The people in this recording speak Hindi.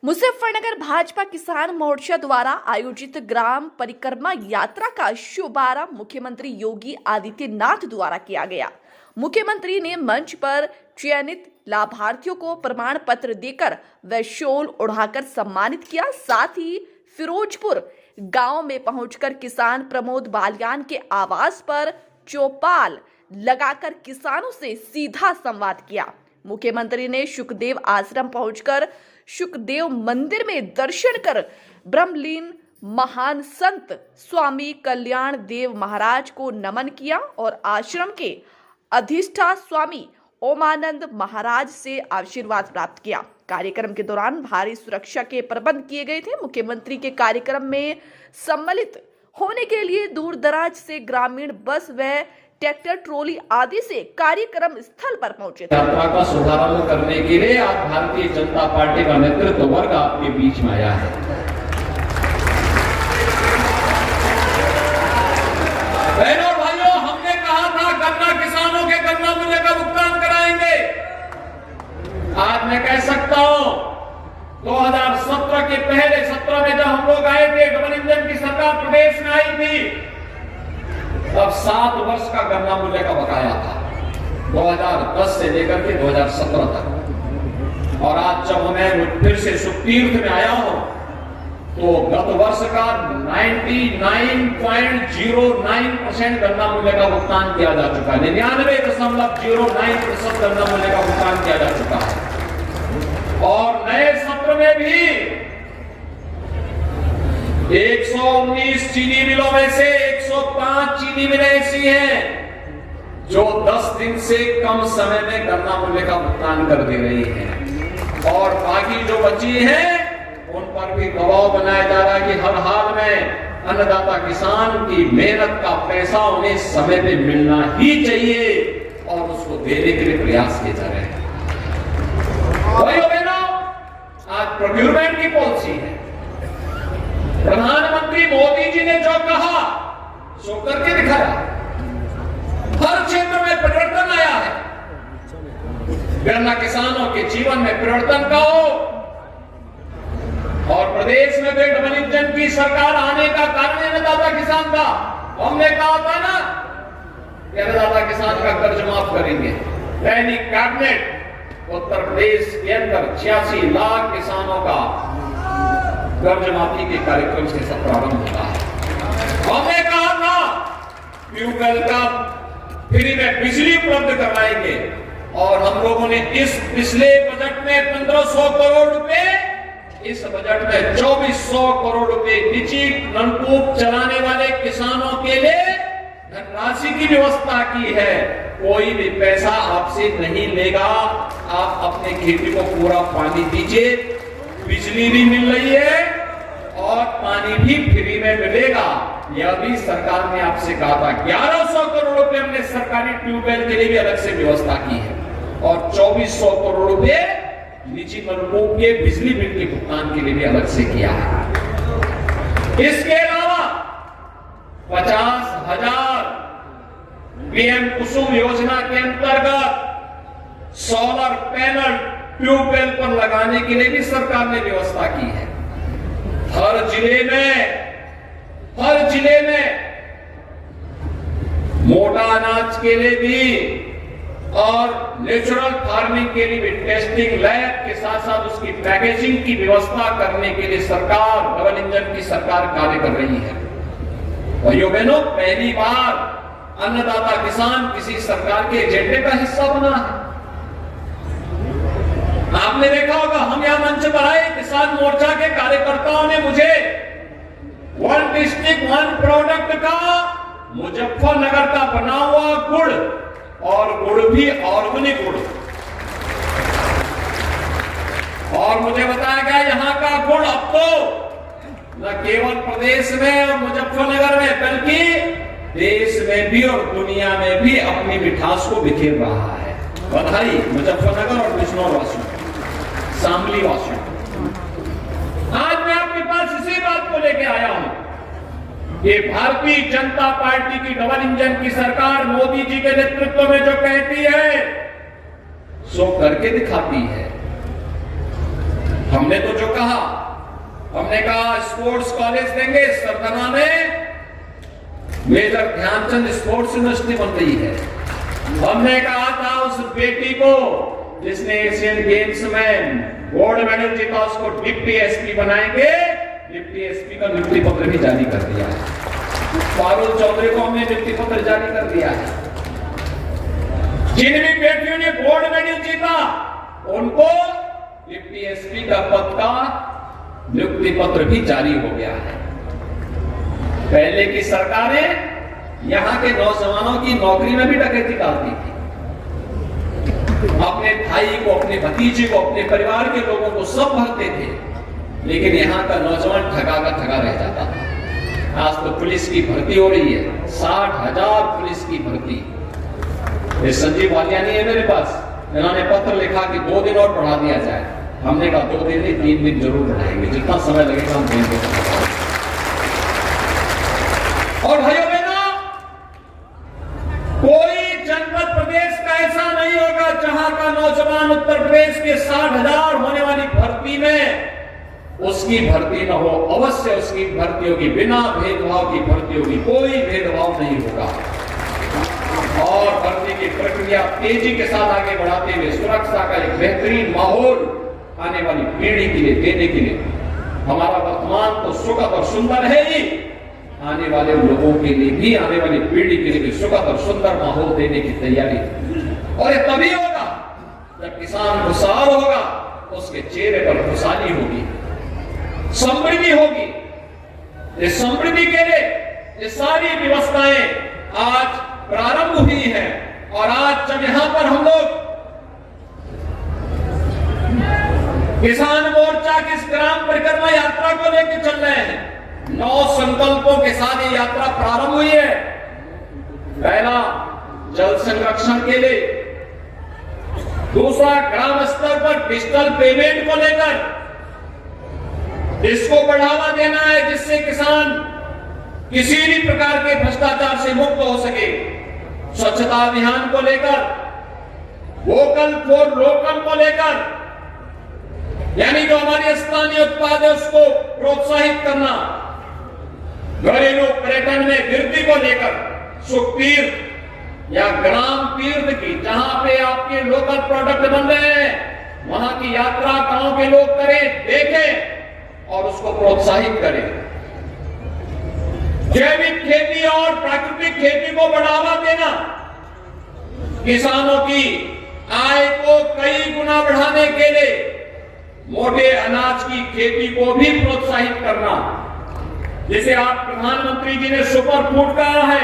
मुजफ्फरनगर भाजपा किसान मोर्चा द्वारा आयोजित ग्राम परिक्रमा यात्रा का शुभारंभ मुख्यमंत्री योगी आदित्यनाथ द्वारा किया गया। मुख्यमंत्री ने मंच पर चयनित लाभार्थियों को प्रमाण पत्र देकर व शॉल ओढ़ाकर सम्मानित किया। साथ ही फिरोजपुर गांव में पहुंचकर किसान प्रमोद बालियान के आवास पर चौपाल लगाकर किसानों से सीधा संवाद किया। मुख्यमंत्री ने सुखदेव आश्रम पहुंचकर सुखदेव मंदिर में दर्शन कर ब्रह्मलीन महान संत स्वामी कल्याण देव महाराज को नमन किया और आश्रम के अधिष्ठा स्वामी ओमानंद महाराज से आशीर्वाद प्राप्त किया। कार्यक्रम के दौरान भारी सुरक्षा के प्रबंध किए गए थे। मुख्यमंत्री के कार्यक्रम में सम्मिलित होने के लिए दूर दराज से ग्रामीण बस व ट्रैक्टर ट्रॉली आदि से कार्यक्रम स्थल पर पहुंचे थे। यात्रा का शुभारंभ करने के लिए आज भारतीय जनता पार्टी का नेतृत्व वर्ग आपके बीच में आया है। बहनों और भाइयों, हमने कहा था गन्ना किसानों के गन्ना मूल्य का भुगतान कराएंगे। आज मैं कह सकता हूं 2017 के पहले सत्र में जब हम लोग आए थे, डबल इंजन की सरकार प्रदेश में आई थी, तब 7 वर्ष का गन्ना मूल्य का बकाया था 2010 से लेकर के 2017 तक। और आज जब मैं फिर से सुखतीर्थ में आया हूं तो गत वर्ष का 99.09% गन्ना मूल्य का भुगतान किया जा चुका है। 99.09% गन्ना मूल्य का भुगतान किया जा चुका है। और नए सत्र में भी 119 चीनी मिलों में से 105 चीनी मिलें ऐसी हैं जो 10 दिन से कम समय में गन्ना मूल्य का भुगतान कर दे रही हैं। और बाकी जो बची हैं उन पर भी दबाव बनाया जा रहा है कि हर हाल में अन्नदाता किसान की मेहनत का पैसा उन्हें समय पे मिलना ही चाहिए और उसको देने के लिए प्रयास किए जा रहे हैं। भाइयों बहनों, आज प्रोक्यूरमेंट की पॉलिसी है। प्रधानमंत्री मोदी जी ने जो कहा सो करके दिखाया। हर क्षेत्र में परिवर्तन आया है। गन्ना किसानों के जीवन में परिवर्तन का हो और प्रदेश में भी डबल इंजन की सरकार आने का कारण अन्नदाता किसान था। हमने कहा था ना कि अन्नदाता किसान का कर्ज माफ करेंगे। पहली कैबिनेट उत्तर प्रदेश के अंदर 86 लाख किसानों का कर्ज माफी के कार्यक्रम से सब प्रारंभ होता है। हमने कहा था ट्यूबवेल का फ्री में बिजली उपलब्ध करवाएंगे और हम लोगों ने इस पिछले बजट में 1500 करोड़ रुपए, इस बजट में 2400 करोड़ रुपए निजी नलकूप चलाने वाले किसानों के लिए धनराशि की व्यवस्था की है। कोई भी पैसा आपसे नहीं लेगा, आप अपने खेती को पूरा पानी दीजिए, बिजली भी मिल रही है और पानी भी फ्री में मिलेगा। यह भी सरकार ने आपसे कहा था। 1100 करोड़ रुपए हमने सरकारी ट्यूबवेल के लिए भी अलग से व्यवस्था की है और 2400 करोड़ रुपए निजी नलकूप के बिजली बिल के भुगतान के लिए भी अलग से किया है। इसके अलावा 50,000 पीएम कुसुम योजना के अंतर्गत सोलर पैनल ट्यूबवेल पर लगाने के लिए भी सरकार ने व्यवस्था की है। हर जिले में मोटा अनाज के लिए भी और नेचुरल फार्मिंग के लिए भी टेस्टिंग लैब के साथ साथ उसकी पैकेजिंग की व्यवस्था करने के लिए सरकार, डबल इंजन की सरकार कार्य कर रही है। भाइयों बहनों, पहली बार अन्नदाता किसान किसी सरकार के एजेंडे का हिस्सा बना है। आपने देखा होगा, हम यहां मंच पर आए, किसान मोर्चा के कार्यकर्ताओं ने मुझे वन डिस्ट्रिक्ट वन प्रोडक्ट का मुजफ्फरनगर का बना हुआ गुड़ और गुड़ भी ऑर्गेनिक गुड़, और मुझे बताया गया यहां का गुड़ अब तो न केवल प्रदेश में और मुजफ्फरनगर में बल्कि देश में भी और दुनिया में भी अपनी मिठास को बिखेर रहा है। बधाई मुजफ्फरनगर और बिजनौर वासियों, शामली वासियों। आज मैं आपके पास इसी बात को लेकर आया हूं कि भारतीय जनता पार्टी की डबल इंजन की सरकार मोदी जी के नेतृत्व में जो कहती है सो करके दिखाती है। हमने तो जो कहा, हमने कहा स्पोर्ट्स कॉलेज देंगे, सरदना में मेजर ध्यानचंद स्पोर्ट्स यूनिवर्सिटी बन रही है। हमने कहा था उस बेटी को जिसने एशियन गेम्स में गोल्ड मेडल जीता, उसको डिप्टी एसपी बनाएंगे। डिप्टी एसपी का नियुक्ति पत्र भी जारी कर दिया है। पारुल चौधरी को हमने नियुक्ति पत्र जारी कर दिया है। जिन भी बेटियों ने गोल्ड मेडल जीता उनको डिप्टी एसपी का पद का नियुक्ति पत्र भी जारी हो गया है। पहले की सरकारें यहां के नौजवानों की नौकरी में भी डकैती डालती थी। अपने भाई को, अपने भतीजे को, अपने परिवार के लोगों को सब भरते थे, लेकिन यहां का नौजवान ठगा का ठगा रह जाता था। आज तो पुलिस की भर्ती हो रही है, 60,000 पुलिस की भर्ती। ये संजीव वालियानी है मेरे पास, इन्होंने पत्र लिखा कि 2 दिन और बढ़ा दिया जाए। हमने कहा 2 दिन नहीं, 3 दिन जरूर बढ़ाएंगे, जितना समय लगेगा हम देंगे। और भाइयों बहनों, कोई जनपद प्रदेश का ऐसा नहीं होगा जहां का नौजवान उत्तर प्रदेश के 60,000 होने वाली भर्ती में उसकी भर्ती न हो। अवश्य उसकी भर्ती होगी, बिना भेदभाव की भर्ती होगी, कोई भेदभाव नहीं होगा। और भर्ती की प्रक्रिया तेजी के साथ आगे बढ़ाते हुए सुरक्षा का एक बेहतरीन माहौल आने वाली पीढ़ी के लिए देने के लिए, हमारा वर्तमान तो सुखद और सुंदर है ही, आने वाले लोगों के लिए भी, आने वाली पीढ़ी के लिए भी सुखद और सुंदर माहौल देने की तैयारी। और ये तभी होगा जब किसान खुशहाल होगा, उसके चेहरे पर खुशहाली होगी, समृद्धि होगी। इस समृद्धि के लिए ये सारी व्यवस्थाएं आज प्रारंभ हुई है। और आज जब यहां पर हम लोग किसान मोर्चा की इस ग्राम परिक्रमा यात्रा को लेकर चल रहे हैं, 9 संकल्पों के साथ ये यात्रा प्रारंभ हुई है। पहला, जल संरक्षण के लिए। दूसरा, ग्राम स्तर पर डिजिटल पेमेंट को लेकर इसको बढ़ावा देना है, जिससे किसान किसी भी प्रकार के भ्रष्टाचार से मुक्त हो सके। स्वच्छता अभियान को लेकर, वोकल फॉर लोकल को लेकर, यानी जो हमारे स्थानीय उत्पाद है उसको प्रोत्साहित करना। घरेलू पर्यटन में वृद्धि को लेकर सुख तीर्थ या ग्राम तीर्थ की, जहां पे आपके लोकल प्रोडक्ट बन रहे हैं, वहां की यात्रा गांव के लोग करें, देखें और उसको प्रोत्साहित करें। जैविक खेती और प्राकृतिक खेती को बढ़ावा देना, किसानों की आय को कई गुना बढ़ाने के लिए मोटे अनाज की खेती को भी प्रोत्साहित करना। जिसे आप प्रधानमंत्री जी ने सुपर फूड कहा है,